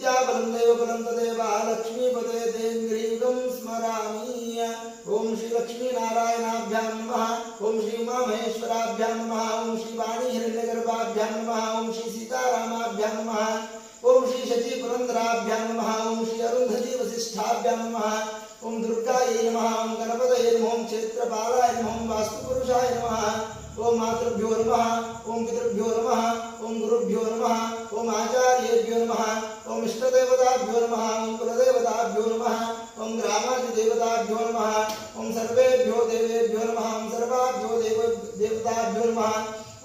बलं देव बलं तदेव लक्ष्मीपते तेन्द्रियुगं स्मरामि। ओम श्री लक्ष्मी नारायणाभ्यां नमः। ओम श्री उमा महेश्वराभ्यां नमः। ओम श्री वाणी हिरण्यगर्भाभ्यां नमः। ओम श्री सीतारामाभ्यां नमः। ओम श्री शची पुरंदराभ्यां नमः। ओम श्री अरुंधति वसिष्ठाभ्यां नमः। ओम दुर्गायै नमः। ओम गणपतये नमः। ओम क्षेत्रपालाय नमः। ओम वास्तुपुरुषाय नमः। ओम मातृभ्यो नमः। ओम पितृभ्यो नमः। ओम गुरुभ्यो नमः। ओम आचार्येभ्यो नमः। ओम इष्टदेवताभ्यो नमः। ओम कुलदेवताभ्यो नमः। ओम ग्रामाधिदेवताभ्यो नमः। ओम सर्वेभ्यो देवेभ्यो नमः। ओम सर्वाभ्यो देवताभ्यो नमः।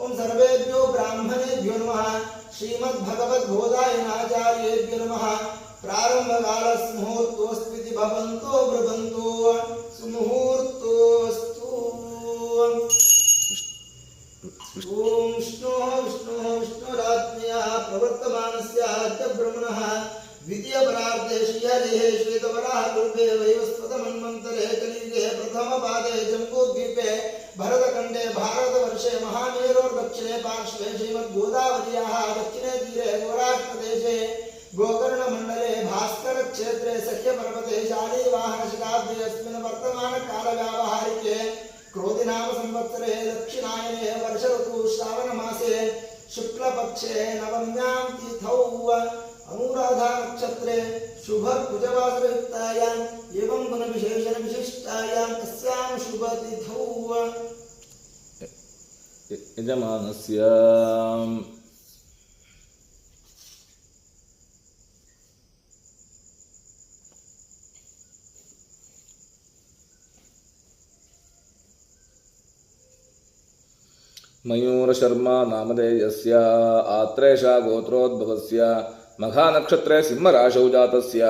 ओम सर्वेभ्यो ब्राह्मणेभ्यो नमः। श्रीमद्भगवद्बोधायनाचार्येभ्यो नमः। प्रारम्भकालस्मुहूर्तोऽस्त्विति भवन्तो ब्रुवन्तो सुमुहूर्तोऽस्तु। ओम विष्णुरात्मया प्रवर्तमानस्य ब्रह्मणः द्वितीय परार्धे श्रीहरेः श्वेतवराह कल्पे वैवस्वतमन्वन्तरे कलियुगे प्रथमपादे जम्बूद्वीपे भरतखण्डे भारतवर्षे महामेरोर्दक्षिणे पार्श्वे श्रीमद्गोदावर्याः दक्षिणे तीरे सौराष्ट्रदेशे गोकर्णमण्डले भास्करक्षेत्रे सख्यपर्वते शालीवाहनशताब्दे अस्मिन् वर्तमानकालव्यावहारिके क्रोधिनाम संवत्सरे दक्षिणायने वर्ष ऋतु श्रावण मासे शुक्लपक्षे नवम्यां तिथौ अनुराधा नक्षत्रे शुभ कुजवासरयुक्तायाम् एवं गुणविशेषण विशिष्टायाम् अस्यां शुभ तिथौ यजमानस्य मयूरशर्मा नामधेयस्य आत्रेषा गोत्रोद्भवस्य मघानक्षत्रे सिंहराशौ जातस्य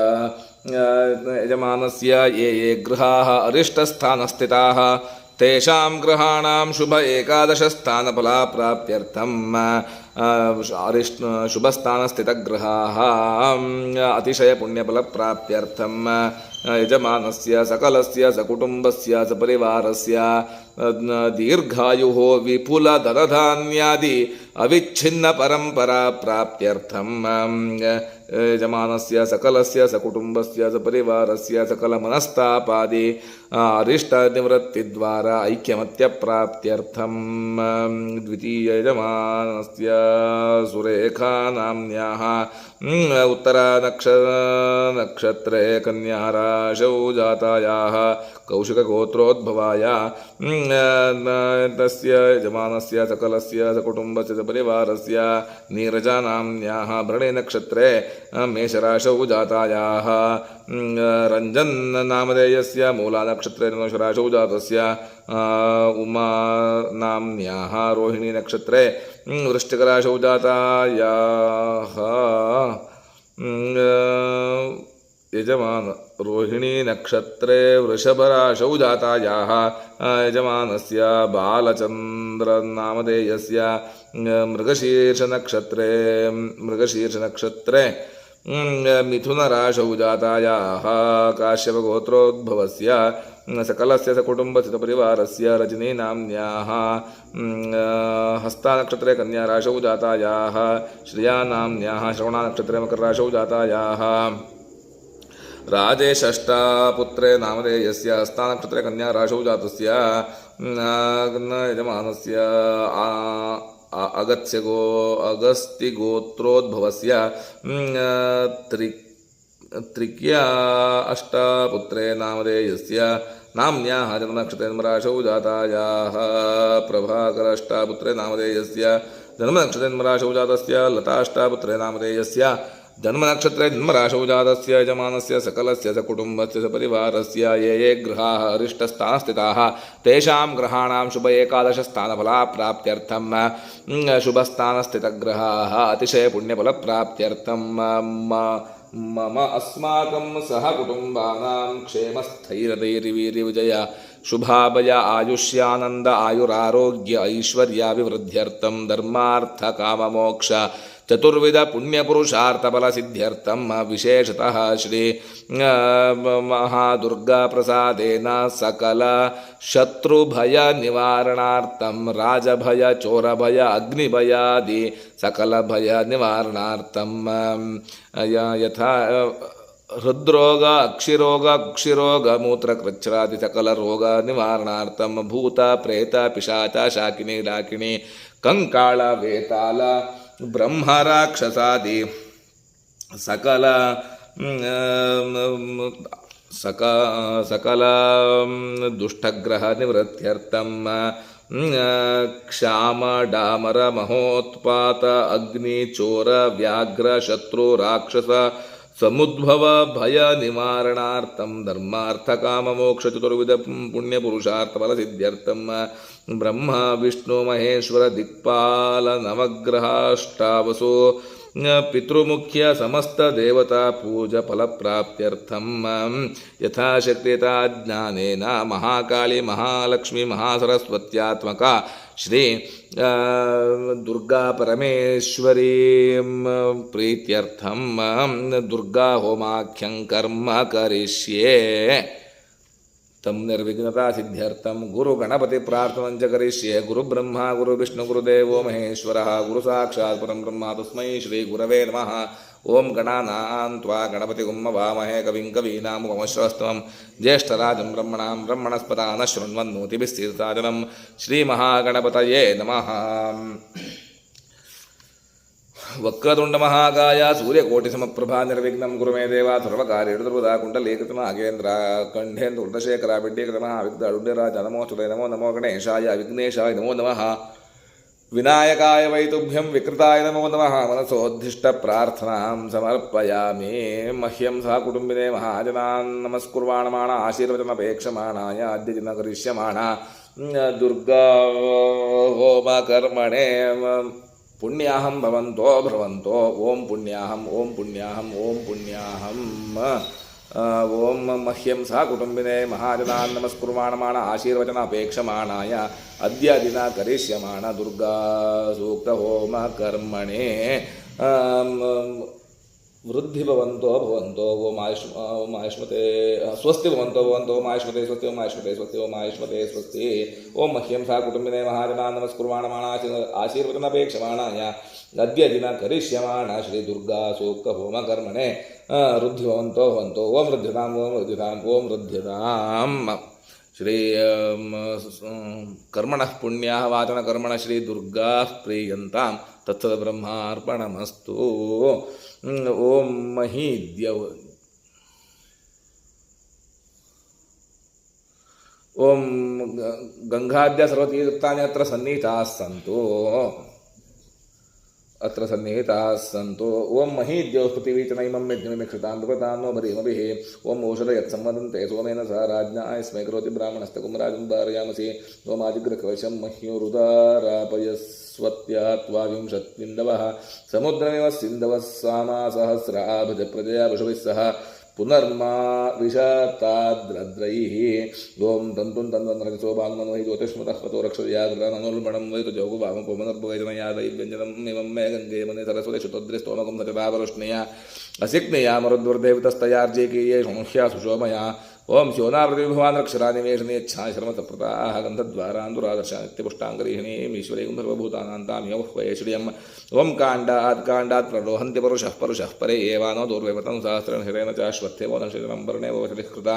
यजमानस्य ये ये गृहाः अरिष्टस्थानस्थिताः तेषां ग्रहाणां शुभ एकादशस्थानफलाप्राप्त्यर्थं शुभस्थानस्थितग्रहाः अतिशयपुण्यफलप्राप्त्यर्थं यजमानस्य सकलस्य सकुटुम्बस्य सपरिवारस्य दीर्घायुः विपुलधनधान्यादि अविच्छिन्नपरम्परा प्राप्त्यर्थं यजमानस्य सकलस्य सकुटुम्बस्य सपरिवारस्य सकलमनस्तापादि अरिष्टनिवृत्तिद्वारा ऐक्यमत्यप्राप्त्यर्थं द्वितीययजमानस्य सुरेखा नाम्न्याः उत्तरानक्षत्रे कन्याराशौ जातायाः कौशिकगोत्रोद्भवाय तस्य यजमानस्य सकलस्य सकुटुम्बस्य सपरिवारस्य नीरजा नाम्न्याः भरणीनक्षत्रे मेषराशौ जातायाः रञ्जन् नामधेयस्य मूलानक्षत्रे धनुषराशौ जातस्य उमा नाम्न्याः रोहिणीनक्षत्रे वृश्चिकराशौ जातायाः यजमान रोहिणी नक्षत्रे वृषभराशौ जातायाः यजमानस्य बालचन्द्रनामधेयस्य मृगशीर्षनक्षत्रे मिथुनराशौ जातायाः काश्यपगोत्रोद्भवस्य सकलस्य सकुटुम्बस्य परिवारस्य रजनी नाम्न्याः हस्तानक्षत्रे कन्याराशौ जातायाः श्रिया नाम्न्याः श्रवणानक्षत्रे मकरराशौ जातायाः राजेशष्टापुत्रे नामधेयस्य हस्तानक्षत्रे कन्याराशौ जातस्य यजमानस्य अगस्त्यगोत्रोद्भवस्य त्रिक्या अष्टापुत्रे नामधेयस्य नाम्न्याः जन्मनक्षत्रे जन्मराशौ जातायाः प्रभाकराष्टापुत्रे नामधेयस्य जन्मनक्षत्रे जन्मराशौ जातस्य लताष्टापुत्रे नामधेयस्य जन्मनक्षत्रे जन्मराशौ जातस्य यजमानस्य सकलस्य सकुटुम्बस्य सपरिवारस्य ये ये गृहाः अरिष्टस्थानस्थिताः तेषां ग्रहाणां शुभ एकादशस्थानफलाप्राप्त्यर्थं शुभस्थानस्थितग्रहाः अतिशयपुण्यफलप्राप्त्यर्थं मम अस्माकं सह कुटुम्बानां क्षेमस्थैर्यवीर्यविजय शुभाभय आयुष्यानन्द आयुरारोग्य ऐश्वर्याभिवृद्ध्यर्थं धर्मार्थकाममोक्ष ಚತುರ್ವಿಧ ಪುಣ್ಯಪುರುಷಾರ್ಥಫಲಸಿದ್ಧ್ಯರ್ಥಂ ವಿಶೇಷತಃ ಶ್ರೀ ಮಹಾದುರ್ಗಾ ಪ್ರಸಾದೇನ ಸಕಲ ಶತ್ರುಭಯ ನಿವಾರಣಾರ್ಥಂ ರಾಜಭಯ ಚೋರಭಯ ಅಗ್ನಿಭಯಾದಿ ಸಕಲ ಭಯ ನಿವಾರಣಾರ್ಥಂ ಯಥಾ ಹೃದ್ರೋಗ ಅಕ್ಷಿರೋಗ ಮೂತ್ರಕೃಚ್ಛ್ರಾದಿ ಸಕಲ ರೋಗ ನಿವಾರಣಾರ್ಥಂ ಭೂತ ಪ್ರೇತ ಪಿಶಾಚ ಶಾಕಿನಿ ಡಾಕಿನಿ ಕಂಕಾಳ ವೇತಾಲ ಬ್ರಹ್ಮರಾಕ್ಷಸಾದಿ ಸಕಲ ಸಕಲ ದುಷ್ಟಗ್ರಹ ನಿವೃತ್ತ್ಯರ್ಥಂ ಕ್ಷಾಮ ಡಾಮರ ಮಹೋತ್ಪಾತ ಅಗ್ನಿ ಚೋರ ವ್ಯಾಘ್ರ ಶತ್ರು ರಾಕ್ಷಸ ಸಮುದ್ಭವ ಭಯ ನಿವಾರಣಾರ್ಥಂ ಧರ್ಮಾರ್ಥ ಕಾಮ ಮೋಕ್ಷ ಚತುರ್ವಿಧ ಪುಣ್ಯಪುರುಷಾರ್ಥ ಫಲಸಿದ್ಧ್ಯರ್ಥಂ ಬ್ರಹ್ಮ ವಿಷ್ಣು ಮಹೇಶ್ವರ ದಿಕ್ಪಾಲ ನವಗ್ರಹಾಷ್ಟಾವಸೋ ಪಿತೃಮುಖ್ಯ ಸಮಸ್ತ ದೇವತಾ ಪೂಜಾ ಫಲಪ್ರಾಪ್ತ್ಯರ್ಥಂ ಯಥಾಶಕ್ತಿಯತಾ ಜ್ಞಾನೇನ ಮಹಾಕಾಳಿ ಮಹಾಲಕ್ಷ್ಮಿ ಮಹಾಸರಸ್ವತ್ಯಾತ್ಮಕ ಶ್ರೀ ದುರ್ಗಾ ಪರಮೇಶ್ವರಿ ಪ್ರೀತ್ಯರ್ಥಂ ದುರ್ಗಾ ಹೋಮಾಖ್ಯಂ ಕರ್ಮ ಕರಿಷ್ಯೆ ತಂ ನಿರ್ವಿಘ್ನತಾ ಸಿದ್ಧ್ಯರ್ಥಂ ಗುರು ಗಣಪತಿ ಪ್ರಾರ್ಥನಂಚ ಕರಿಷ್ಯೆ ಗುರು ಬ್ರಹ್ಮ ಗುರು ವಿಷ್ಣು ಗುರುದೇವೋ ಮಹೇಶ್ವರ ಗುರು ಸಾಕ್ಷಾತ್ ಪರಂ ಬ್ರಹ್ಮ ತಸ್ಮೈ ಶ್ರೀ ಗುರವೇ ನಮಃ ಓಂ ಗಣಾನಾಂ ತ್ವಾ ಗಣಪತಿಗುಂ ವಾಮಹೇ ಕವಿಂ ಕವೀನಾಮುಪಮಶ್ರವಸ್ತಮಂ ಜ್ಯೇಷ್ಠರಾಜಂ ಬ್ರಹ್ಮಣಾಂ ಬ್ರಹ್ಮಣಸ್ಪದಾನ ಶೃಣ್ವನ್ನೋತಿಭಿಸ್ತೀರ್ಥಾಜನಂ ಶ್ರೀ ಮಹಾಗಣಪತಯೇ ನಮಃ ವಕ್ರತುಂಡ ಮಹಾಕಾಯ ಸೂರ್ಯಕೋಟಿ ಸಮಪ್ರಭಾ ನಿರ್ವಿಘ್ನಂ ಗುರು ಮೇ ದೇವ ಸರ್ವಕಾರ್ಯದ ಕುಂಡಲೀಕೃತ ನಾಗೇಂದ್ರ ಕಂಠೇಂದ್ರ ವೃತಶೇಖರ ಬಿಡ್ಡೀಕೃತ ಮಹಾವಿಘ್ನ ಅರುಣ್ಯರಾಜ ನಮೋಸ್ತುತೆ ನಮೋ ನಮೋ ಗಣೇಶಾಯ ವಿಘ್ನೇಶಾಯ ನಮೋ ನಮಃ ವಿನಾಯಕಾಯ ವೈತುಭ್ಯಂ ವಿಕೃತಾಯ ನಮೋ ನಮಃ ಮನಸೋದ್ದಿಷ್ಟ ಪ್ರಾರ್ಥನಾಂ ಸಮರ್ಪಯಾಮಿ ಮಹ್ಯಂ ಸಹ ಕುಟುಂಬಿನೇ ಮಹಾಜನಾನ್ ನಮಸ್ಕುರ್ವಾಣಮಾಣ ಆಶೀರ್ವಚನಪೇಕ್ಷಮಾಣಾಯ ಅದ್ಯ ದಿನ ಕರಿಷ್ಯಮಾಣ ದುರ್ಗಾ ಹೋಮ ಕರ್ಮಣೆ ಪುಣ್ಯಾಹಂ ಭವಂತೋ ಭ್ರವಂತೋ ಓಂ ಪುಣ್ಯಾಹಂ ಓಂ ಪುಣ್ಯಾಹಂ ಓಂ ಪುಣ್ಯಾಹಂ ಓಂ ಮಹ್ಯಂ ಸಹ ಕುಟುಂಬಿನೇ ಮಹಾಜನಾನ್ ನಮಸ್ಕುರ್ವಾಣಮಾಣ ಆಶೀರ್ವಚನ ಅಪೇಕ್ಷಮಾಣಾಯ ಅದ್ಯ ದಿನ ಕರಿಷ್ಯಮಾಣ ದುರ್ಗಾ ಸೂಕ್ತ ಹೋಮ ಕರ್ಮಣೆ ವೃದ್ಧಿ ಭವಂತೋ ಭವಂತೋ ಓಂ ಆಯುಷ್ಮತೆ ಸ್ವಸ್ತಿ ಭವಂತೋ ಭವಂತೋ ಓಂ ಆಯುಷ್ಮತೆ ಸ್ವಸ್ತಿ ಓಂ ಆಯುಷ್ಮತೆ ಸ್ವಸ್ತಿ ಓಂ ಆಯುಷ್ಮತೆ ಸ್ವಸ್ತಿ ಓಂ ಮಹ್ಯಂ ಸಹ ಕುಟುಂಬಿನೇ ಮಹಾಜನಾನ್ ನಮಸ್ಕುರ್ವಾಣಮಾಣ ಆಶೀರ್ವಚನಪೇಕ್ಷಮಾಣಾಯ ಅದ್ಯ ದಿನ ಕರಿಷ್ಯಮಾಣ ಶ್ರೀ ದುರ್ಗಾ ಸೂಕ್ತ ಹೋಮ ಕರ್ಮಣೆ ವೃದ್ಧಿ ಭವಂತೋ ಭವಂತೋ ಓಂ ವೃದ್ಧ್ಯತಾಂ ಓಂ ವೃದ್ಧ್ಯತಾಂ ಓಂ ವೃದ್ಧ್ಯತಾಂ ಶ್ರೀ ಕರ್ಮಣಃ ಪುಣ್ಯಾಃ ವಾಚನ ಕರ್ಮಣ ಶ್ರೀ ದುರ್ಗಾ ಪ್ರೀಯಂತಾಂ ತತ್ಸದ ಬ್ರಹ್ಮಾರ್ಪಣಮಸ್ತು ಓಂ ಮಹೀದ್ಯ ಓಂ ಗಂಗಾದ್ಯ ಸರ್ವತೀರ್ಥಾನಿ ಅತ್ರ ಸನ್ನಿಹಿತಾಃ ಸಂತು ಓಂ ಮಹೀದ್ಯೋ ಪೃಥಿವೀಚನೈಮಂ ಯಜ್ಞಮಿಕ್ಷತಾಂ ನೃಪತಾನ್ನೋ ಭರೀಮಭಿಃ ಓಂ ಓಷಧ ಯತ್ಸಮ್ಮದಂತೆ ಸೋಮೇನ ಸಹ ರಾಜ್ಞಾ ಸ್ಮೈ ಕರೋತಿ ಬ್ರಾಹ್ಮಣಸ್ತಕುಂ ರಾಜಂ ಭಾರಯಾಮಸಿ ಓಂ ಆದಿಗ್ರಕವಶಂ ಮಹ್ಯೋರುದಾರಾಪಯಸ್ವತ್ಯಾ ತ್ವಾ ವಿಂಶತ್ವಿಂದವಃ ಸಮುದ್ರಮಿವ ಸಿಂಧವಃ ಸಾಮಾಸಹಸ್ರಾ ಭಜ ಪ್ರಜಯಾ ಪಶುಭಿಃ ಸಹ ಪುನರ್ಮಾ ವಿಷತಾದ್ರದ್ರೈಃ ಓಂ ತಂತುಂ ತನ್ವಂತರಜಸೋ ಭಾನುಮನ್ವಹಿ ಜ್ಯೋತಿಷ್ಮತಃ ಪತೋ ರಕ್ಷದಯಾಗೃನನುರ್ಮಣಂ ವೈತು ಜೌಗು ಭಾಮಪೋಮನರ್ಭವೈಜನಯಾ ದೈವ್ಯಂಜನಂ ನಿಮಂ ಮೇ ಗಂಗೆ ಮನೆ ಸರಸ್ವತಿ ಶುತೋದ್ರಿ ಸ್ತೋಮಕಂ ಸಚದಾವರುಷ್ಣೆಯ ಅಸಿಕ್ನೆಯ ಮರುದ್ವರ್ದೇವಿತಸ್ತಯಾರ್ಜೇಕೀಯೇ ಶೋಷ್ಯಾ ಸುಶೋಮಯ ಓಂ ಶಿವನಾವೃತಿಭುವಾನರಕ್ಷರಾನಿವೇಶನೇಚ್ಛಾಶ್ರಮತಪ್ರತಾಃ ಗಂಧದ್ವಾರಾಂದುರಾದರ್ಶಾನಿತ್ಯಪುಷ್ಟಾಂಗರೀಹಿಣೀಂ ಈಶ್ವರೀಂ ಸರ್ವಭೂತಾನಾಂತಾಮಿಯಮುಹ್ವಯೇ ಶ್ರಿಯಂ ಓಂ ಕಾಂಡಾತ್ ಪ್ರಲೋಹಂತಿ ಪರುಷಃ ಪರೇ ಏವಾನೋ ದೂರ್ವೇವತಂ ಸಹಸ್ರಂ ಹಿರೇಣ ಚ ಅಶ್ವತ್ಥೇವೋ ನಕ್ಷತ್ರಂ ವರ್ಣೇ ವಸತಿಃ ಕೃತ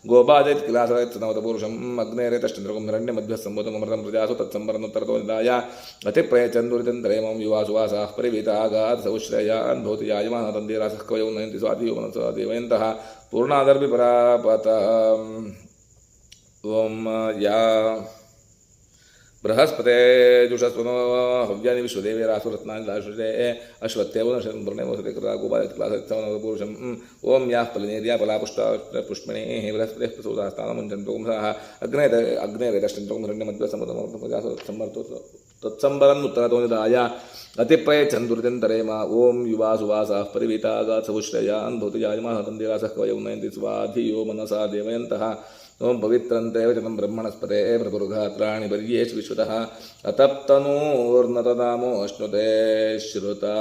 ಗೋಪಾದೈತ್ ಕಿಲಾಸರೈತ್ನವತಪುರುಷಂ ಅಗ್ನೇರೇತಶ್ಚಂದ್ರಕಂ ಹಿರಣ್ಯಮಧ್ವಸ್ಸಂಭೂತಮೃತಂ ಪ್ರಜಾಸು ತತ್ಸಂವರನುತ್ತರತೋ ನಿದಾಯ ಅತಿಪ್ರಯಚಂದುರಿತಂದ್ರೇಮಂ ಯುವಾಸುವಾಸಾಃ ಪರಿವೀತಾಗಾತ್ ಸೌಶ್ರಯಾನ್ ಭವತಿ ಯಾಯಮಾನಃ ತಂದೀರಾಸಃ ಕವಯೌ ನಯಂತಿ ಸ್ವಾತಿಯೋ ಮನಸಾ ದೇವಯಂತಃ ಪೂರ್ಣಾದರ್ಭಿ ಪರಾಪತ ಓಂ ಯಾ ಬೃಹಸ್ಪತೆ ಜುಷಸ್ವನೋ ಹವ್ಯಾನಿ ವಿಶ್ವದೇವೇರಾಸುರತ್ನಾನಿ ದಾಶುಷೇ ಅಶ್ವತ್ಥೇವೋ ನೃಣೇ ವಸತಿ ಕೃತ ಗೋಪಾಲಕ್ಲಾಸವನಪುರುಷಂ ಓಂ ಯಾಃ ಫಲನೇರ್ಯಾ ಫಲಾಪುಷ್ಪಣೇ ಬೃಹಸ್ಪತೆ ಪ್ರಸೂತಾಸ್ಥಾನಮುಂಚಂತೋಂ ಸಹ ಅಗ್ನೇರೇತಶ್ಚಂದ್ರಕಂ ಹಿರಣ್ಯಮಧ್ವಸಂಭೂತಮೃತಮೃಜಾಸು ತತ್ಸಂಬರನ್ನುತ್ತರತೋ ನಿದಾಯ ಅತಿಪ್ರಯ ಚಂದುರಿತಂತರೇಮ ಓಂ ಯುವಾಸುವಾಸಾಃ ಪರಿವೀತಾಗಾತ್ ಸವುಶ್ರಯಾನ್ ಭವತಿ ಯಾಯಮಾನಃ ತಂದೀರಾಸಃ ಕವಯೌ ನಯಂತಿ ಸ್ವಾಧಿಯೋ ಮನಸಾ ದೇವಯಂತಃ ಓಂ ಪವಿತ್ರಂತೆ ವಚನಂ ಬ್ರಹ್ಮಣಸ್ಪತೆ ಪ್ರಭುರ್ಗಾತ್ರಾಣಿ ಪರ್ಯೇಷು ವಿಶ್ವತಃ ಅತಪ್ತನೂರ್ನತನಾಮೋ ಅಶ್ನುತೆ ಶ್ರುತಾ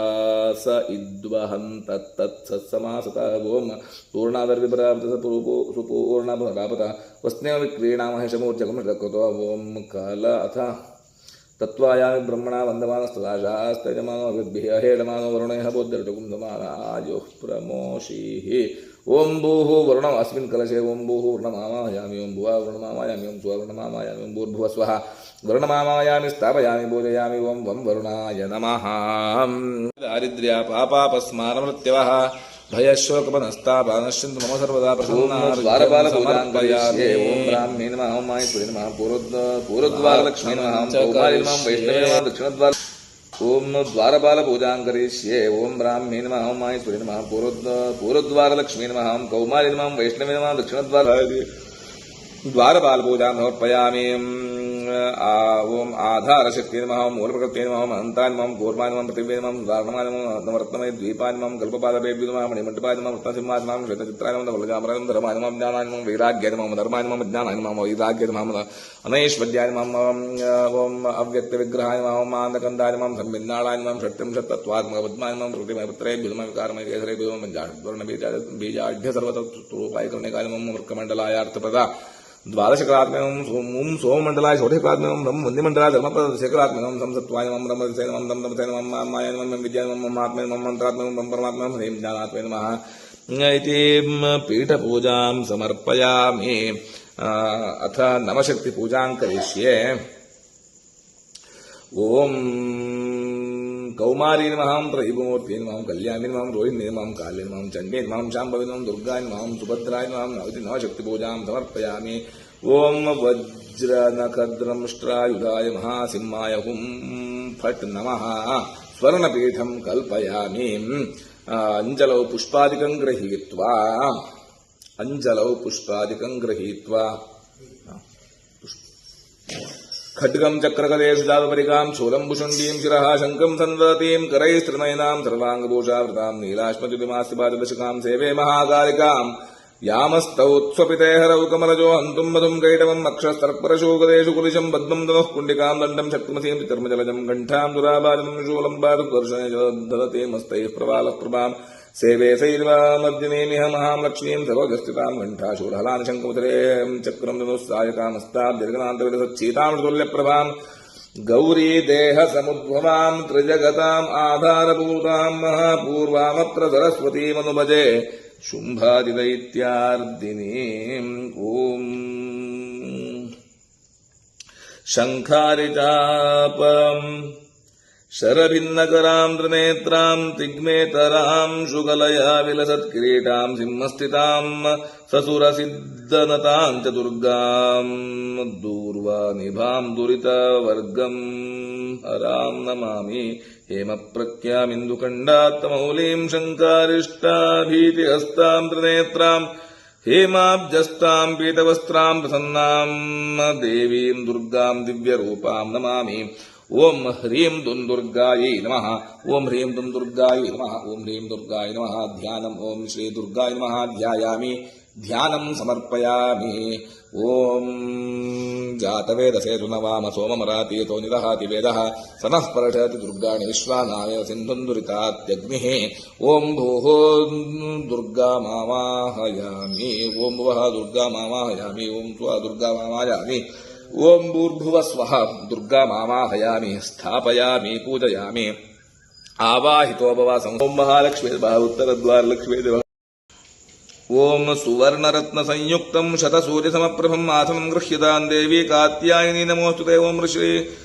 ಸ ಇದ್ವಹಂ ತತ್ಸತ್ಸಮಾಸತಃ ಓಂ ಪೂರ್ಣಾದರ್ವಿಪರಾವೃತ ಸುಪೂರ್ಣ ಪುನರಾಪತ ವಸ್ನೇವ ವಿಕ್ರೀಣಾಮಹೇಶಮೂರ್ಜಕೃತೋ ಓಂ ಕಾಲ ಅಥ ತತ್ವಾಯಾಮಿ ಬ್ರಹ್ಮಣ ವಂದಮಾನಸ್ತದಾಶಾಸ್ತಯಜಮಾನೋ ಅಭಿದ್ಭಿಃ ಅಹೇಳಮಾನೋ ವರುಣೇಹ ಬೋಧ್ಯರ್ಟುಕುಂದಮಾನಾಯೋಃ ಪ್ರಮೋಷೀಃ ಓಂ ಭೂಃ ವರುಣಂ ಅಸ್ಮಿನ್ ಕಲಶೆ ಓಂ ಭೂಃ ವರುಣಮಾಮಾಯಾಮಿ ಓಂ ಭುವಃ ವರುಣಮಾಮಾಯಾಮಿ ಓಂ ಸ್ವಃ ವರುಣಮಾಮಾಯಾಮಿ ಓಂ ಭೂರ್ಭುವಃ ಸ್ವಃ ವರುಣಮಾಮಾಯಾಮಿ ಸ್ಥಾಪಯಾಮಿ ಬೋಧಯಾಮಿ ಓಂ ವಂ ವರುಣಾಯ ನಮಃ ದಾರಿದ್ರ್ಯ ಪಾಪಾಪಸ್ಮಾರಮೃತ್ಯವಃ ಭಯಶೋಕಪನಸ್ತಾಪಾನಶ್ಯಂತು ಮಮ ಸರ್ವದಾ ಪ್ರಸನ್ನಾರ್ದ್ವಾರಪಾಲಪೂಜಾಂಕರಿಷ್ಯೆ ಓಂ ಬ್ರಾಹ್ಮೇ ನಮಃ ಓಂ ಮಾಹೇಶ್ವರಿ ನಮಃ ಪೂರ್ವದ್ವಾರಲಕ್ಷ್ಮೀ ನಮಃ ಓಂ ಕೌಮಾರಿ ನಮಃ ವೈಷ್ಣವೇ ನಮಃ ದಕ್ಷಿಣದ್ವಾರ ಓಂ ದ್ವಾರಪಾಲಪೂಜಾಂಕರಿಷ್ಯೆ ಓಂ ಬ್ರಾಹ್ಮೇ ನಮಃ ಓಂ ಮಾಹೇಶ್ವರಿ ನಮಃ ಪೂರ್ವದ್ವಾರಲಕ್ಷ್ಮೀ ನಮಃ ಓಂ ಕೌಮಾರಿ ನಮಃ ವೈಷ್ಣವೇ ನಮಃ ದಕ್ಷಿಣದ್ವಾರ ದ್ವಾರಪಾಲಪೂಜಾಂ ಸಮರ್ಪಯಾಮಿ ಓಂ ಆಧಾರಶಕ್ತಿ ನಮಃ ಓಂ ಮೂಲಪ್ರಕೃತಿ ನಮಃ ಓಂ ಅನಂತಾಯ ನಮಃ ಕೂರ್ಮಾಯ ನಮಃ ಪೃಥಿವೇ ನಮಃ ಧಾರಣಮಾಯ ನಮಃ ನವರತ್ನಮಯ ದ್ವೀಪಾಯ ನಮಃ ಕಲ್ಪಪಾದಪೇಭ್ಯೋ ನಮಃ ಮಣಿಮಂಟಪಾಯ ನಮಃ ರತ್ನಸಿಂಹಾಯ ನಮಃ ಶ್ವೇತಚಿತ್ರಾಯ ನಮಃ ವಲ್ಲಜಾಮರಾಯ ನಮಃ ಧರ್ಮಾಯ ನಮಃ ಜ್ಞಾನಾಯ ನಮಃ ವೈರಾಗ್ಯಾಯ ನಮಃ ಧರ್ಮಾಯ ನಮಃ ಜ್ಞಾನಾಯ ನಮಃ ವೈರಾಗ್ಯಾಯ ನಮಃ ಅನೈಶ್ವರ್ಯಾಯ ನಮಃ ಓಂ ಅವ್ಯಕ್ತವಿಗ್ರಹಾಯ ನಮಃ ಓಂ ಆನಂದಕಂದಾಯ ನಮಃ ಸಂಭಿನ್ನಾಳಾಯ ನಮಃ ಷಟ್ತ್ರಿಂಶತ್ತತ್ವಾತ್ಮಕ ಪದ್ಮಾಯ ನಮಃ ಪ್ರಕೃತಿಮಯ ಪುತ್ರೇಭ್ಯೋ ನಮಃ ವಿಕಾರಮಯ ಕೇಸರೇಭ್ಯೋ ನಮಃ ಜಾಡ್ವರ್ಣಬೀಜಾಢ್ಯ ಸರ್ವತತ್ವರೂಪಾಯ ಕರುಣೆಕಾಯ ನಮಃ ಮೃಕ್ಕಮಂಡಲಾಯ ಅರ್ಥಪ್ರದ ದ್ವಾದಶಕರಾತ್ಮಕಂ ಓಂ ಸೋಮಮಂಡಲಾಯ ಷೋಡಶಕರಾತ್ಮಕಂ ಬ್ರಹ್ಮ ವಂದಿಮಂಡಲಾಯ ಧರ್ಮಪದಶೇಖರಾತ್ಮಕಂ ಸಂಸತ್ವಾಯ ನಮಃ ಬ್ರಹ್ಮದಸೇ ನಮಃ ದಮದಮಸೇ ನಮಃ ಮಾಯ ನಮಃ ವಿದ್ಯಾಯ ನಮಃ ಆತ್ಮೇ ನಮಃ ಮಂತ್ರಾತ್ಮಕಂ ಬ್ರಹ್ಮ ಪರಮಾತ್ಮಕಂ ಹ್ರೀಂ ಜ್ಞಾನಾತ್ಮೇ ನಮಃ ಇತಿ ಪೀಠಪೂಜಾಂ ಸಮರ್ಪಯಾಮಿ ಅಥ ನವಶಕ್ತಿಪೂಜಾಂ ಕರಿಷ್ಯೆ ಓಂ ಕೌಮಾರಿ ನಮಃ ತ್ರೈಭೂಮೂರ್ತಿ ನಮಃ ಕಲ್ಯಾಣಿ ನಮಃ ರೋಹಿಣಿ ನಮಃ ಕಾಳಿ ನಮಃ ಚಂಡೇ ನಮಃ ಶಾಂಭವಿ ನಮಃ ದುರ್ಗಾಯ ನಮಃ ಸುಭದ್ರಾಯ ನಮಃ ನವಶಕ್ತಿಪೂಜಾಂ ಸಮರ್ಪಯಾಮಿ ಓಂ ವಜ್ರನಖದ್ರಂಷ್ಟ್ರಾಯುಧಾಯ ಮಹಾಸಿಂಹಾಯ ಹುಂ ಫಟ್ ನಮಃ ಸ್ವರ್ಣಪೀಠಂ ಕಲ್ಪಯಾಮಿ ಅಂಜಲೌ ಪುಷ್ಪಾದಿಕಂ ಗೃಹೀತ್ವಾ ಖಡ್ಗಂ ಚಕ್ರಕಲೇಶು ಜಾತಪರಿಕಾಂ ಶೂಲಂ ಭುಷುಂಡೀಂ ಶಿರಃ ಶಂಕಂ ಸಂವದತೀಂ ಕರೈಸ್ತ್ರಿನಯನಾಂ ಸರ್ವಾಂಗಭೂಷಾವೃತಾಂ ನೀಲಾಶ್ಮದ್ಯುತಿಮಾಸ್ತಿಪಾದಶಕಾಂ ಸೇವೆ ಮಹಾಕಾಲಿಕಾಂ ಯಾಮಸ್ತೌತ್ಸ್ವಪಿತೇಹರೌ ಕಮಲಜೋ ಹಂತುಂ ಮಧುಂ ಕೈಟವಂ ಅಕ್ಷಸ್ತರ್ಪರಶೋಗದೇಶು ಕುಲಿಶಂ ಪದ್ಮಂ ಧನುಃ ಕುಂಡಿಕಾಂ ದಂಡಂ ಶಕ್ತಿಮಸೀಂ ಚಿತರ್ಮಜಲಜಂ ಕಂಠಾಂ ದುರಾಭಾಜನಂ ಶೂಲಂ ಬಾಧುಕರ್ಷಣೆ ದದತೆ ಮಸ್ತೈಃ ಪ್ರವಾಲಃ ಪ್ರಭಾಂ ಸೇವೆ ಸೈರ್ವಾಮರ್ಜನೇಮಿಹ ಮಹಾಂ ಲಕ್ಷ್ಮೀಂ ಸರ್ವಗಸ್ಥಿತಾಂ ಕಂಠಾಶೂಲಹಲಾನ್ ಶಂಕುಮುತರೇಂ ಚಕ್ರಂ ಧನುಸ್ಸಾಯಕಾಮಸ್ತಾಬ್ಜರ್ಗನಾಂತವಿರಸಚ್ಚೀತಾಂ ತುಲ್ಯಪ್ರಭಾಂ ಗೌರೀ ದೇಹ ಸಮುದ್ಭವಾಂ ತ್ರಿಜಗತಾಂ ಆಧಾರಭೂತಾಂ ಮಹಾಪೂರ್ವಾಮತ್ರ ಸರಸ್ವತೀಮನುಭಜೆ ಶುಂಭಾದಿದೈತ್ಯಾರ್ದಿನೀಂ ಓಂ ಶಂಖಾರಿಚಾಪಂ ಶರಭಿನ್ನಕರಾಂ ತ್ರಿನೇತ್ರಾಂ ತಿಗ್ಮೇತರಾಂ ಶುಗಲಯಾ ವಿಲಸತ್ಕಿರೀಟಾಂ ಸಿಂಹಸ್ಥಿತಾಂ ಸಸುರಸಿದ್ಧನತಾಂ ಚ ದುರ್ಗಾಂ ದೂರ್ವಾನಿಭಾಂ ದುರಿತವರ್ಗಂ ಹರಾಂ ನಮಾಮಿ ಹೇಮಪ್ರಖ್ಯಾಮಿಂದುಖಂಡಾತ್ತಮೌಲೀಂ ಶಂಕಾರಿಷ್ಟಾಭೀತಿಹಸ್ತಾಂ ತ್ರಿನೇತ್ರಾಂ ಹೇಮಾಬ್ಜಸ್ತಾಂ ಪೀತವಸ್ತ್ರಾಂ ಪ್ರಸನ್ನಾಂ ದೇವೀಂ ದುರ್ಗಾಂ ದಿವ್ಯರೂಪಾಂ ನಮಾಮಿ ಓಂ ಹ್ರೀಂ ದುಂದುರ್ಗಾಯೈ ನಮಃ ಓಂ ಹ್ರೀಂ ದುಂದುರ್ಗಾಯೈ ನಮಃ ಓಂ ಹ್ರೀಂ ದುರ್ಗಾಯ ನಮಃ ಧ್ಯಾನಂ ಓಂ ಶ್ರೀ ದುರ್ಗಾಯ ನಮಃ ಧ್ಯಾಯಾಮಿ ಧ್ಯಾನಂ ಸಮರ್ಪಯಾಮಿ ಓಂ ಜಾತವೇದಸೇ ಸುನವಾಮ ಸೋಮಮರಾತೀತೋ ನಿದಹಾತಿ ವೇದಃ ಸನಃ ಪರಷತಿ ದುರ್ಗಾಣಿ ವಿಶ್ವಾನಾವೇವ ಸಿಂಧುಂದುರಿತಾತ್ಯಗ್ನಿಃ ಓಂ ಭೂಃ ದುರ್ಗಾಮಾವಾಹಯಾಮಿ ಓಂ ಭುವಃ ದುರ್ಗಾಮಾವಾಹಯಾಮಿ ಓಂ ಸ್ವಃ ದುರ್ಗಾಮಾವಾಹಯಾಮಿ ಓಂ ಭೂರ್ಭುವಃ ಸ್ವಃ ದುರ್ಗಾಮಾವಾಹಯಾಮಿ ಸ್ಥಾಪಯಾಮಿ ಪೂಜಯಾಮಿ ಆವಾಹಿತೋ ಭವ ಓಂ ಮಹಾಲಕ್ಷ್ಮೀ ಉತ್ತರದ್ವಾರಲಕ್ಷ್ಮೀ ಓಂ ಸುವರ್ಣರತ್ನ ಸಂಯುಕ್ತಂ ಶತಸೂರ್ಯಸಮಪ್ರಭಂ ಆಸನಂ ಗೃಹ್ಯತಾಂ ದೇವಿ ಕಾತ್ಯಾಯಿನಿ ನಮೋಸ್ತುತೆ ಓಂ ಶ್ರೀ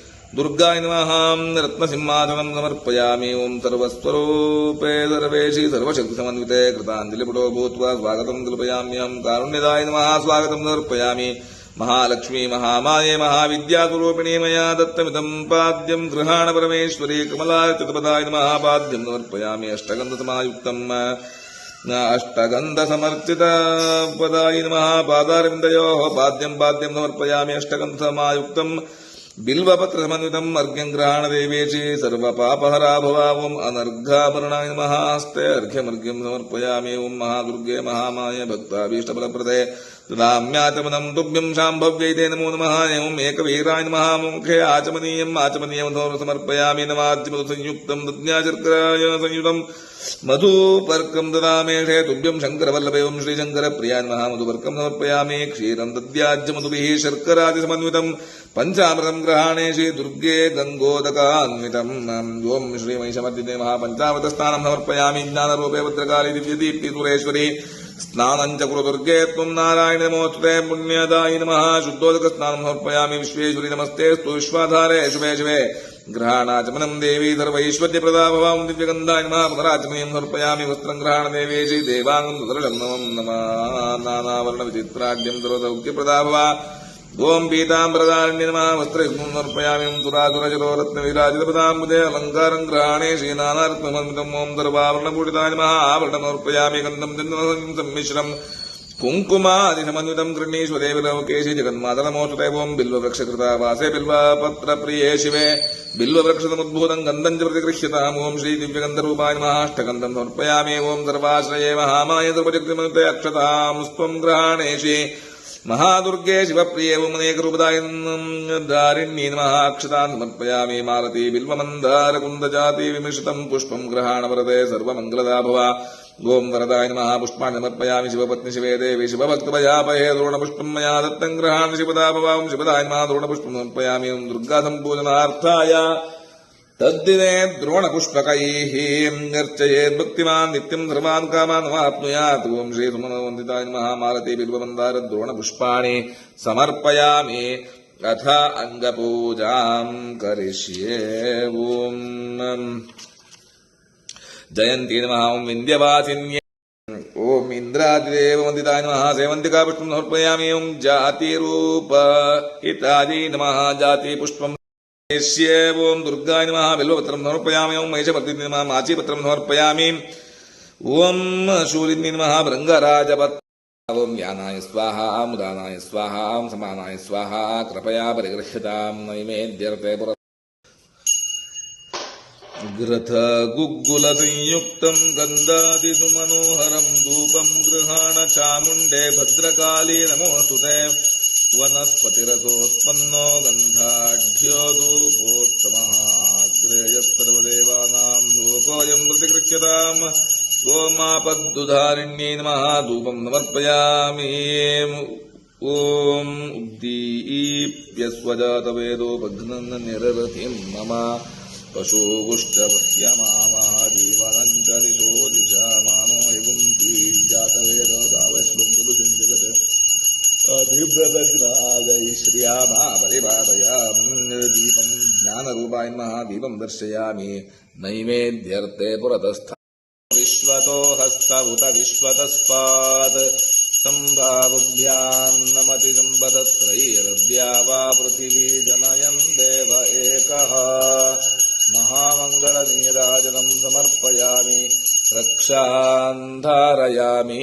ದುರ್ಗಾಯ ನಮಃ ರತ್ನಸಿಂಹಾಸನಂ ಸಮರ್ಪಯಾಮಿ ಓಂ ಸರ್ವಸ್ವರೂಪೇ ಸರ್ವೇಶಿ ಸರ್ವಶಕ್ತಿಸಮನ್ವಿತೆ ಕೃತಾಂಜಲಿಪುಟೋ ಭೂತ್ವಾ ಸ್ವಾಗತಂ ಕಲ್ಪಯಾಮ್ಯಹಂ ಕಾರುಣ್ಯದಾಯ ನಮಃ ಸ್ವಾಗತಂ ಸಮರ್ಪಯಾಮಿ ಮಹಾಲಕ್ಷ್ಮೀ ಮಹಾಮಾಯೆ ಮಹಾವಿದ್ಯಾಸ್ವರೂಪಿಣೀ ಮಯಾ ದತ್ತಮಿದಂ ಪಾದ್ಯಂ ಗೃಹಾಣ ಪರಮೇಶ್ವರಿ ಕಮಲಾಚ್ಯುತಪದಾಯ ನಮಃ ಪಾದ್ಯಂ ಸಮರ್ಪಯಾಮಿ ಅಷ್ಟಗಂಧಸಮಾಯುಕ್ತಂ ಅಷ್ಟಗಂಧಸಮರ್ಚಿತ ಪದಾಯ ನಮಃ ಪಾದಾರವಿಂದಯೋಃ ಪಾದ್ಯಂ ಸಮರ್ಪಯಾಮಿ ಅಷ್ಟಗಂಧಸಮಾಯುಕ್ತಂ ಬಿಲ್ವಪತ್ರ ಸಮನ್ವಿತಂ ಅರ್ಘ್ಯಂ ಗ್ರಹಣ ದೇವೇಶಿ ಸರ್ವ ಪಾಪಹರಾ ಭವ ಓಂ ಅನರ್ಘಾಭರಣಾಯ ನಮಃ ಹಸ್ತೆ ಅರ್ಘ್ಯಮರ್ಘ್ಯಂ ಸಮರ್ಪಯಾಮಿ ಓಂ ಮಹಾದುರ್ಗೆ ಮಹಾಮಾಯೆ ಭಕ್ತಾಭೀಷ್ಟಫಲಪ್ರದೆ ದದಾಮ್ಯಾಚಮನಂ ತುಭ್ಯಂ ಶಾಂಭವ್ಯೈತೆ ನಮೋ ನಮಃ ಓಂ ಏಕವೀರಾಯ ನಮಃ ಮುಖೇ ಆಚಮನೀಯಂ ಸಮರ್ಪಯಾಮಿ ನವಾದ್ಯಮಧು ಸಂಯುಕ್ತಂ ದದ್ನ್ಯಾಶರ್ಕರಾಯ ಸಂಯುತಂ ಮಧುಪರ್ಕಂ ದದಾಮೇಷೇ ತುಭ್ಯಂ ಶಂಕರವಲ್ಲಭೆ ಓಂ ಶ್ರೀಶಂಕರ ಪ್ರಿಯಾಯ ನಮಃ ಮಧುಪರ್ಕಂ ಸಮರ್ಪಯಾಮಿ ಕ್ಷೀರಂ ದದ್ಯಾಜ್ಯ ಮಧುಭಿಃ ಶರ್ಕರಾದಿ ಸಮನ್ವಿತಂ ಪಂಚಾಮೃತಂ ಗ್ರಹಾಣೇ ಶ್ರೀ ದುರ್ಗೆ ಗಂಗೋದಕಾನ್ವಿತಂ ಓಂ ಶ್ರೀ ಮಹಿಷಮರ್ದಿನೇ ನಮಃ ಪಂಚಾಮೃತ ಸ್ನಾನಂ ಸಮರ್ಪಯಾಮಿ ಜ್ಞಾನರೂಪೇ ಭದ್ರಕಾಳಿ ದಿವ್ಯದೀಪ್ತಿ ಸುರೇಶ್ವರಿ ಸ್ನಾನಂಚ ಕುರು ದುರ್ಗೆ ತ್ವಂ ನಾರಾಯಣ ನಮೋಸ್ತುತೆ ಪುಣ್ಯದಾಯಿ ನಮಃ ಶುದ್ಧೋದಕ ಸ್ನಾನಂ ಸಮರ್ಪಯಾಮಿ ವಿಶ್ವೇಶ್ವರಿ ನಮಸ್ತೆಸ್ತು ವಿಶ್ವಾಧಾರೆ ಶುಭೇ ಶುಭೇ ಗ್ರಹಣಾಚಮನಂ ದೇವಿ ಸರ್ವೈಶ್ವರ್ಯ ಪ್ರದಾ ಭವಾಂ ದಿವ್ಯಗಂಧಾಯ ನಮಃ ಪುನರಾಚಮನೀಯಂ ಸಮರ್ಪಯಾಮಿ ವಸ್ತ್ರಂ ಗ್ರಹಣ ದೇವೇಶಿ ದೇವಾಂಗಂ ಸುದರ್ಶಂ ನಮಃ ನಾನಾವರ್ಣ ವಿಚಿತ್ರಾಢ್ಯಂ ಸರ್ವಸೌಖ್ಯ ಪ್ರದಾ ಭವ ಓಂ ಪೀತಾಂಬರಧಾರಣ್ಯ ನಮಃ ವಸ್ತ್ರಯುಗ್ಮಂ ಸಮರ್ಪಯಾಮಿ ಸುರಾಸುರಚರೋ ರತ್ನ ವಿರಾಜಿತ ಪದಾಂಬುಜೆ ಅಲಂಕಾರಂ ಗ್ರಹಣೇ ಶ್ರೀನಾನಾರತ್ನಮನ್ವಿತಂ ಓಂ ಸರ್ವಾಭರಣಪೂರಿತಾಯ ನಮಃ ಆಭರಣ ಸಮರ್ಪಯಾಮಿ ಗಂಧಂ ಚಂದನಂ ಸಮ್ಮಿಶ್ರಂ ಕುಂಕುಮಾದಿಸಮನ್ವಿತಂ ಗೃಹೀಶ್ವರೇವಿಲೋಕೇಶಿ ಜಗನ್ಮಾತ ನಮೋಸ್ತುತೆ ಓಂ ಬಿಲ್ವವೃಕ್ಷಕೃತ ವಾಸೆ ಬಿಲ್ವಪತ್ರಪ್ರಿಯೇ ಶಿವೆ ಬಿಲ್ವವೃಕ್ಷದಮುದ್ಭೂತಂ ಗಂಧಂ ಚ ಪ್ರತಿಗೃಹ್ಯತಾಂ ಓಂ ಶ್ರೀ ದಿವ್ಯಗಂಧರೂಪಾಯ ನಮಃ ಅಷ್ಟಗಂಧಂ ಸಮರ್ಪಯಾಮಿ ಓಂ ಸರ್ವಾಶ್ರಯೇ ಮಹಾಮಾಯ ಸರ್ವಜಗನ್ಮತೆ ಅಕ್ಷತಾಂ ಸ್ವಂ ಗ್ರಹಣೇಶಿ ಮಹಾದುರ್ಗೆ ಶಿವಪ್ರಿಯೇ ಓಂ ಅನೇಕರೂಪದಾಯ ದಾರಿಣ್ಯೇ ನಮಃ ಅಕ್ಷತಾನ್ ಸಮರ್ಪಯಾಮಿ ಮಾಲತಿ ಬಿಲ್ವಮಂದಾರ ಕುಂದಜಾತಿ ವಿಮಿಶ್ರಿತಂ ಪುಷ್ಪಂ ಗ್ರಹಣವರದೆ ಸರ್ವಮಂಗಲದಾ ಭವ ಓಂ ವರದಾಯ ನಮಃ ಪುಷ್ಪಾಣಿ ಸಮರ್ಪಯಾಮಿ ಶಿವಪತ್ನಿ ಶಿವೇ ದೇವಿ ಶಿವಭಕ್ತಭಯಾಪಹೇ ದ್ರೋಣಪುಷ್ಪಂ ಮಯಾ ದತ್ತಂ ಗ್ರಹಾಣ ಶಿವದಾ ಭವ ಓಂ ಶಿವದಾಯ ನಮಃ ದ್ರೋಣಪುಷ್ಪಂ ಸಮರ್ಪಯಾಮಿ ಓಂ ದುರ್ಗಾ ಸಂಪೂಜನಾರ್ಥಾಯ ತದ್ದಿನೇ ದ್ರೋಣಪುಷ್ಪಕೈಃ ಅರ್ಚಯೇದ್ ಭಕ್ತಿಮಾನ್ ನಿತ್ಯಂ ಸರ್ವಾನ್ ಕಾಮಾನ್ ಅವಾಪ್ನುಯಾತ್ ಓಂ ಶ್ರೀ ಸುಮನವಂದಿತಾಯ ನಮಃ ಮಾಲತಿ ಬಿಲ್ವಮಂದಾರ ದ್ರೋಣಪುಷ್ಪಾಣಿ ಸಮರ್ಪಯಾಮಿ ಅಥ ಅಂಗಪೂಜಾಂ ಕರಿಷ್ಯೇ ಓಂ ಜಯಂತಿ ನಮಃ ಓಂ ವಿಂಧ್ಯವಾಸಿನ್ಯೇ ಓಂ ಇಂದ್ರಾದಿದೇವವಂದಿತಾಯ ನಮಃ ಸೇವಂತಿಕಾ ಪುಷ್ಪಂ ಸಮರ್ಪಯಾಮಿ ಓಂ ಜಾತಿರೂಪ ಇತ್ಯಾದಿ ನಮಃ ಜಾತಿ ಪುಷ್ಪಂ ಓಂ ದುರ್ಗಾಯ ನಮಃ ಬಿಲ್ವಪತ್ರಂ ಸಮರ್ಪಯಾಮಿ ಓಂ ಮಹಿಷಮರ್ದಿನಿ ನಮಃ ಮಾಚೀಪತ್ರಂ ಸಮರ್ಪಯಾಮಿ ಓಂ ಶೂಲಿನಿ ನಮಃ ಭೃಂಗರಾಜಪತ್ರ ಓಂ ಯಾನಾಯ ಸ್ವಾಹ ಮುದಾನಾಯ ಸ್ವಾಹ ಸಮಾನಾಯ ಸ್ವಾಹ ಕೃಪಯಾ ಪರಿಗೃಹ್ಯತಾಂ ನೈವೇದ್ಯರ್ತೆ ಪುರ ಗ್ರಥ ಗುಗ್ಗುಲ ಸಂಯುಕ್ತಂ ಗಂಧಾದಿಸು ಮನೋಹರಂ ಧೂಪಂ ಗೃಹಾಣ ಚಾಮುಂಡೆ ಭದ್ರಕಾಳಿ ನಮೋಸ್ತುತೆ ವನಸ್ಪತಿರಸೋತ್ಪನ್ನೋ ಗಂಧಾಢ್ಯೋ ಧೂಪೋತ್ತಮಃ ಆಗ್ರೇಯಸ್ತರ್ವದೇವಾನಾಂ ಧೂಪೋಯಂ ಪ್ರತಿಗೃಹ್ಯತಾಂ ಓಮಾಪದ್ದುಧಾರಿಣ್ಯೈ ನಮಃ ಧೂಪಂ ಸಮರ್ಪಯಾಮಿ ಓಂ ಉದ್ದೀಪ್ಯಸ್ವಜಾತವೇದೋ ಭಗ್ನನ್ನ ನಿರರತಿಂ ಮಮ ಪಶೂಗುಷ್ಟಪಶ್ಯಮಾಮಹಾಜೀವನಂಚರಿತೋ ದಿಶಾಮಾನೋ ಯಗುಂತಿ ಜಾತವೇದೋ ದಾವಶ್ಲುಂ ಪುರುಷಂಜಗತ್ ಅಭಿಭ್ರತಜ್ಞಾಯೈ ಶ್ರಿಯಾಮಾ ಪರಿಪಾದಯಾಂ ದೀಪಂ ಜ್ಞಾನರೂಪಾಯ ನಮಃ ದೀಪಂ ದರ್ಶಯಾಮಿ ನೈವೇದ್ಯರ್ತೆ ಪುರತಸ್ಥ ವಿಶ್ವತೋ ಹಸ್ತ ಉತ ವಿಶ್ವತಸ್ಪಾತ್ ಸಂಭಾವುಭ್ಯಾನ್ನಮತಿ ಸಂಪದತ್ರೈರದ್ಯಾ ವಾ ಪೃಥಿವೀ ಜನಯನ್ ದೇವ ಏಕಃ ಮಹಾಮಂಗಳ ನೀರಾಜನಂ ಸಮರ್ಪಯಾಮಿ ರಕ್ಷಾನ್ ಧಾರಯಾಮಿ